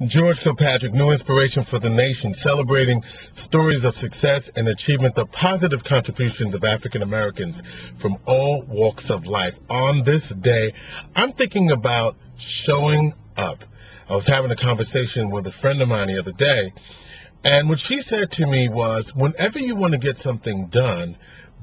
George Kilpatrick, new inspiration for the nation, celebrating stories of success and achievement, the positive contributions of African Americans from all walks of life. On this day, I'm thinking about showing up. I was having a conversation with a friend of mine the other day, and what she said to me was, whenever you want to get something done,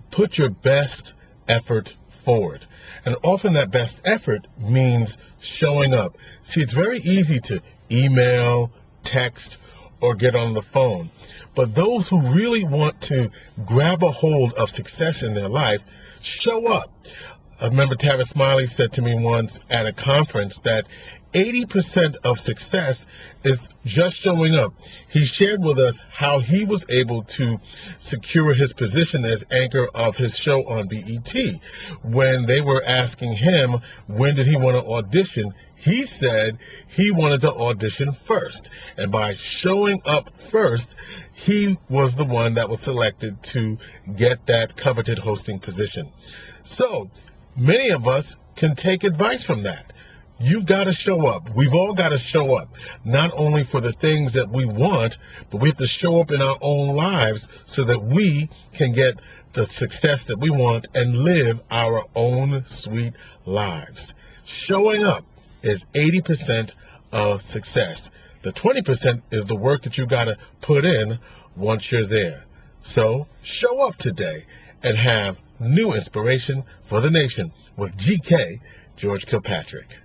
put your best effort forward. And often that best effort means showing up. See, it's very easy to email, text, or get on the phone. But those who really want to grab a hold of success in their life, show up. I remember Tavis Smiley said to me once at a conference that 80% of success is just showing up. He shared with us how he was able to secure his position as anchor of his show on BET. When they were asking him when did he want to audition, he said he wanted to audition first. And by showing up first, he was the one that was selected to get that coveted hosting position. So many of us can take advice from that. You've got to show up. We've all got to show up, not only for the things that we want, but we have to show up in our own lives so that we can get the success that we want and live our own sweet lives. Showing up is 80% of success. The 20% is the work that you got to put in once you're there. So show up today and have new inspiration for the nation with GK, George Kilpatrick.